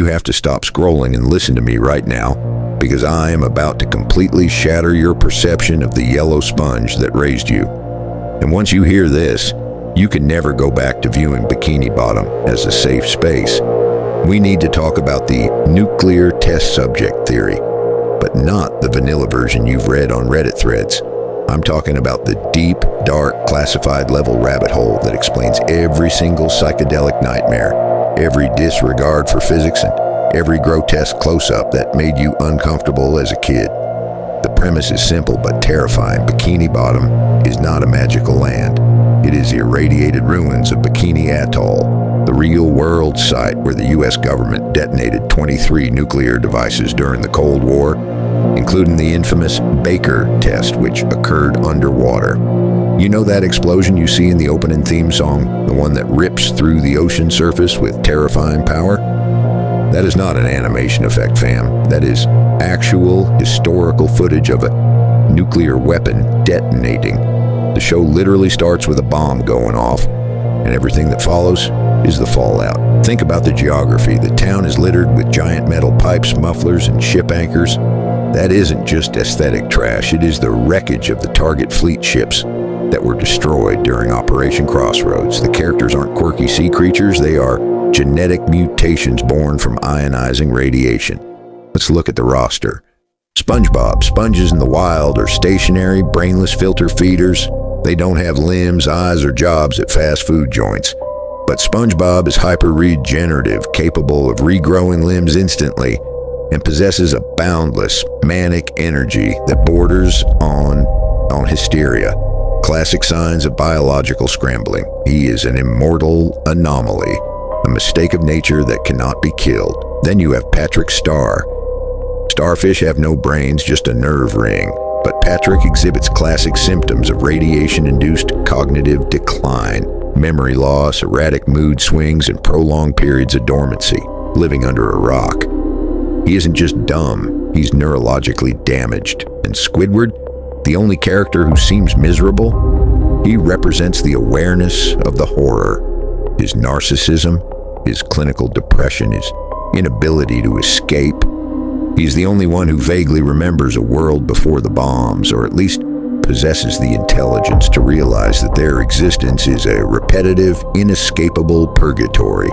you have to stop scrolling and listen to me right now, because I am about to completely shatter your perception of the yellow sponge that raised you. And once you hear this, you can never go back to viewing Bikini Bottom as a safe space. We need to talk about the nuclear test subject theory, but not the vanilla version you've read on Reddit threads. I'm talking about the deep, dark, classified level rabbit hole that explains every single psychedelic nightmare, every disregard for physics, and every grotesque close-up that made you uncomfortable as a kid. The premise is simple but terrifying. Bikini Bottom is not a magical land. It is the irradiated ruins of Bikini Atoll, the real-world site where the U.S. government detonated 23 nuclear devices during the Cold War, including the infamous Baker test, which occurred underwater. You know that explosion you see in the opening theme song, the one that rips through the ocean surface with terrifying power? That is not an animation effect, fam. That is actual historical footage of a nuclear weapon detonating. The show literally starts with a bomb going off, and everything that follows is the fallout. Think about the geography. The town is littered with giant metal pipes, mufflers, and ship anchors. That isn't just aesthetic trash. It is the wreckage of the target fleet ships that were destroyed during Operation Crossroads. The characters aren't quirky sea creatures. They are genetic mutations born from ionizing radiation. Let's look at the roster. SpongeBob. Sponges in the wild are stationary, brainless filter feeders. They don't have limbs, eyes, or jobs at fast food joints. But SpongeBob is hyper-regenerative, capable of regrowing limbs instantly, and possesses a boundless, manic energy that borders on hysteria. Classic signs of biological scrambling. He is an immortal anomaly, a mistake of nature that cannot be killed. Then you have Patrick Star. Starfish have no brains, just a nerve ring. But Patrick exhibits classic symptoms of radiation-induced cognitive decline, memory loss, erratic mood swings, and prolonged periods of dormancy, living under a rock. He isn't just dumb, he's neurologically damaged. And Squidward, the only character who seems miserable, he represents the awareness of the horror. His narcissism, his clinical depression, his inability to escape. He's the only one who vaguely remembers a world before the bombs, or at least possesses the intelligence to realize that their existence is a repetitive, inescapable purgatory.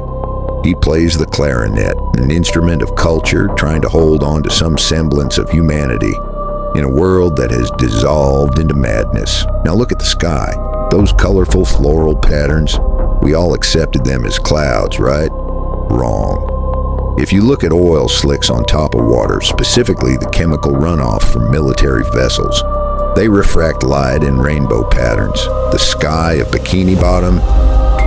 He plays the clarinet, an instrument of culture trying to hold on to some semblance of humanity in a world that has dissolved into madness. Now look at the sky. Those colorful floral patterns, we all accepted them as clouds, right? Wrong. If you look at oil slicks on top of water, specifically the chemical runoff from military vessels, they refract light in rainbow patterns. The sky of Bikini Bottom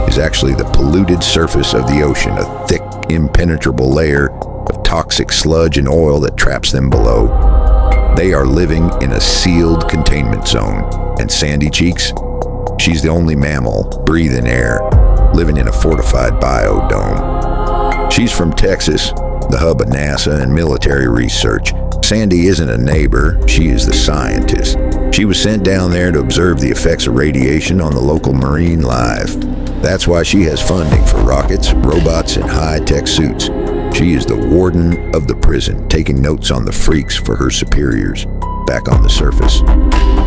is actually the polluted surface of the ocean, a thick, impenetrable layer of toxic sludge and oil that traps them below. They are living in a sealed containment zone. And Sandy Cheeks, she's the only mammal breathing air, living in a fortified biodome. She's from Texas, the hub of NASA and military research. Sandy isn't a neighbor, she is the scientist. She was sent down there to observe the effects of radiation on the local marine life. That's why she has funding for rockets, robots, and high-tech suits. She is the warden of the prison, taking notes on the freaks for her superiors back on the surface.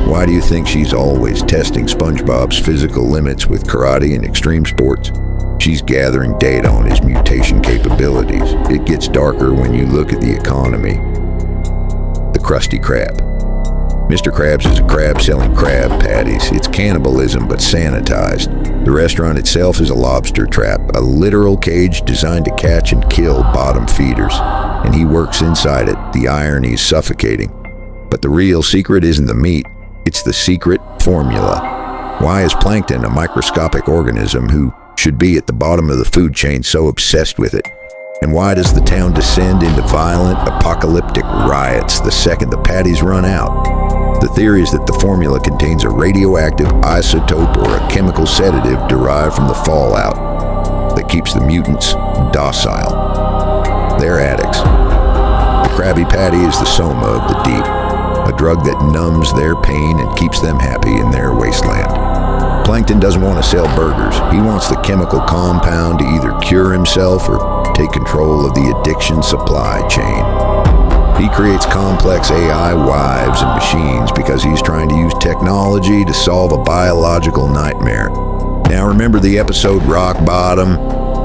Why do you think she's always testing SpongeBob's physical limits with karate and extreme sports? She's gathering data on his mutation capabilities. It gets darker when you look at the economy. The Krusty Krab. Mr. Krabs is a crab selling crab patties. It's cannibalism, but sanitized. The restaurant itself is a lobster trap, a literal cage designed to catch and kill bottom feeders. And he works inside it. The irony is suffocating. But the real secret isn't the meat. It's the secret formula. Why is plankton, a microscopic organism who should be at the bottom of the food chain, so obsessed with it? And why does the town descend into violent, apocalyptic riots the second the patties run out? The theory is that the formula contains a radioactive isotope or a chemical sedative derived from the fallout that keeps the mutants docile. They're addicts. The Krabby Patty is the soma of the deep, a drug that numbs their pain and keeps them happy in their wasteland. Plankton doesn't want to sell burgers. He wants the chemical compound to either cure himself or take control of the addiction supply chain. He creates complex AI wives and machines because he's trying to use technology to solve a biological nightmare. Now remember the episode Rock Bottom?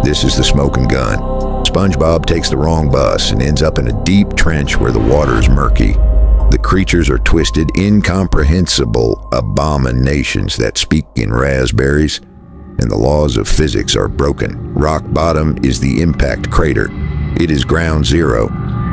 This is the smoking gun. SpongeBob takes the wrong bus and ends up in a deep trench where the water is murky. The creatures are twisted, incomprehensible abominations that speak in raspberries, and the laws of physics are broken. Rock Bottom is the impact crater. It is ground zero.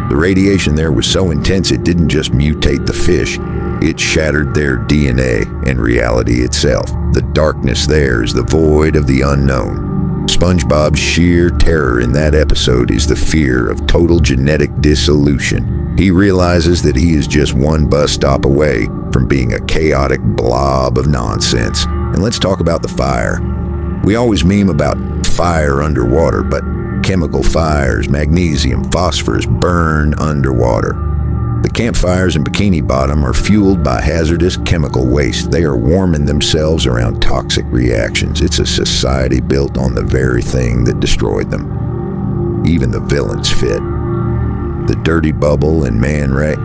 The radiation there was so intense it didn't just mutate the fish, it shattered their DNA and reality itself. The darkness there is the void of the unknown. SpongeBob's sheer terror in that episode is the fear of total genetic dissolution. He realizes that he is just one bus stop away from being a chaotic blob of nonsense. And let's talk about the fire. We always meme about fire underwater, but chemical fires, magnesium, phosphorus burn underwater. The campfires in Bikini Bottom are fueled by hazardous chemical waste. They are warming themselves around toxic reactions. It's a society built on the very thing that destroyed them. Even the villains fit. The dirty bubble and man ray,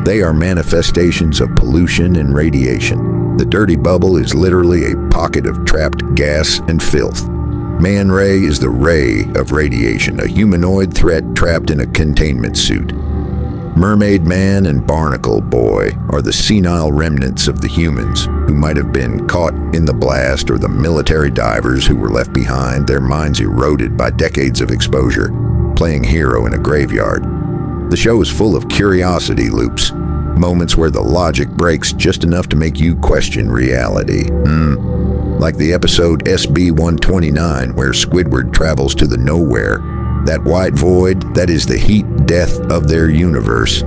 they are manifestations of pollution and radiation. The dirty bubble is literally a pocket of trapped gas and filth. Man ray is the ray of radiation, a humanoid threat trapped in a containment suit. Mermaid Man and Barnacle Boy are the senile remnants of the humans who might have been caught in the blast, or the military divers who were left behind, their minds eroded by decades of exposure, playing hero in a graveyard. The show is full of curiosity loops, moments where the logic breaks just enough to make you question reality. Like the episode SB-129, where Squidward travels to the nowhere. That white void, that is the heat death of their universe.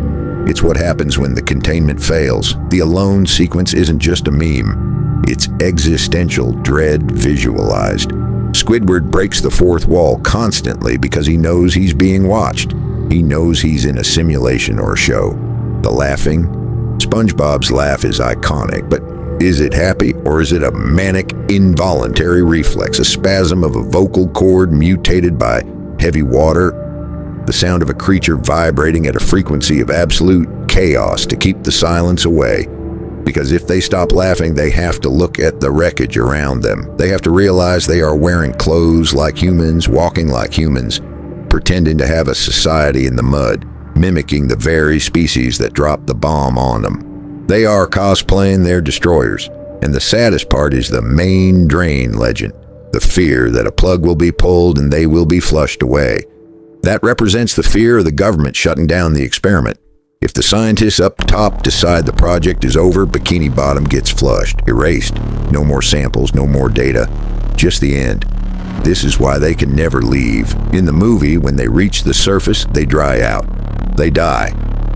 It's what happens when the containment fails. The alone sequence isn't just a meme. It's existential dread visualized. Squidward breaks the fourth wall constantly because he knows he's being watched. He knows he's in a simulation or a show. The laughing. SpongeBob's laugh is iconic, but is it happy, or is it a manic, involuntary reflex, a spasm of a vocal cord mutated by heavy water? The sound of a creature vibrating at a frequency of absolute chaos to keep the silence away. Because if they stop laughing, they have to look at the wreckage around them. They have to realize they are wearing clothes like humans, walking like humans, pretending to have a society in the mud, mimicking the very species that dropped the bomb on them. They are cosplaying their destroyers, and the saddest part is the main drain legend, the fear that a plug will be pulled and they will be flushed away. That represents the fear of the government shutting down the experiment. If the scientists up top decide the project is over, Bikini Bottom gets flushed, erased. No more samples, no more data, just the end. This is why they can never leave. In the movie, when they reach the surface, they dry out. They die.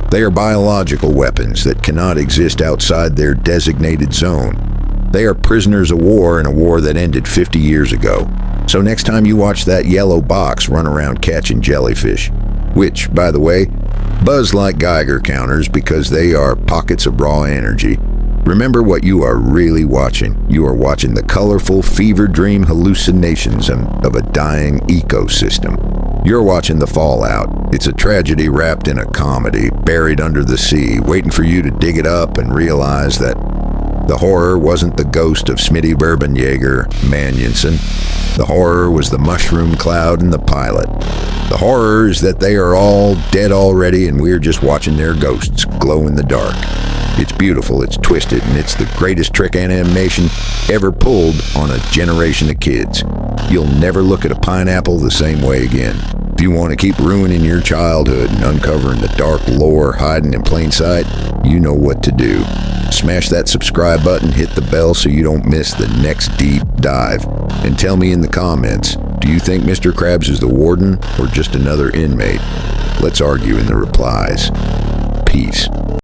They are biological weapons that cannot exist outside their designated zone. They are prisoners of war in a war that ended 50 years ago. So next time you watch that yellow box run around catching jellyfish, which, by the way, buzz like Geiger counters because they are pockets of raw energy, remember what you are really watching. You are watching the colorful fever dream hallucinations of a dying ecosystem. You're watching the fallout. It's a tragedy wrapped in a comedy, buried under the sea, waiting for you to dig it up and realize that the horror wasn't the ghost of Smitty Bourbonjager Manionson. The horror was the mushroom cloud in the pilot. The horror is that they are all dead already and we're just watching their ghosts glow in the dark. It's beautiful, it's twisted, and it's the greatest trick animation ever pulled on a generation of kids. You'll never look at a pineapple the same way again. If you want to keep ruining your childhood and uncovering the dark lore hiding in plain sight, you know what to do. Smash that subscribe button, hit the bell so you don't miss the next deep dive. And tell me in the comments, do you think Mr. Krabs is the warden or just another inmate? Let's argue in the replies. Peace.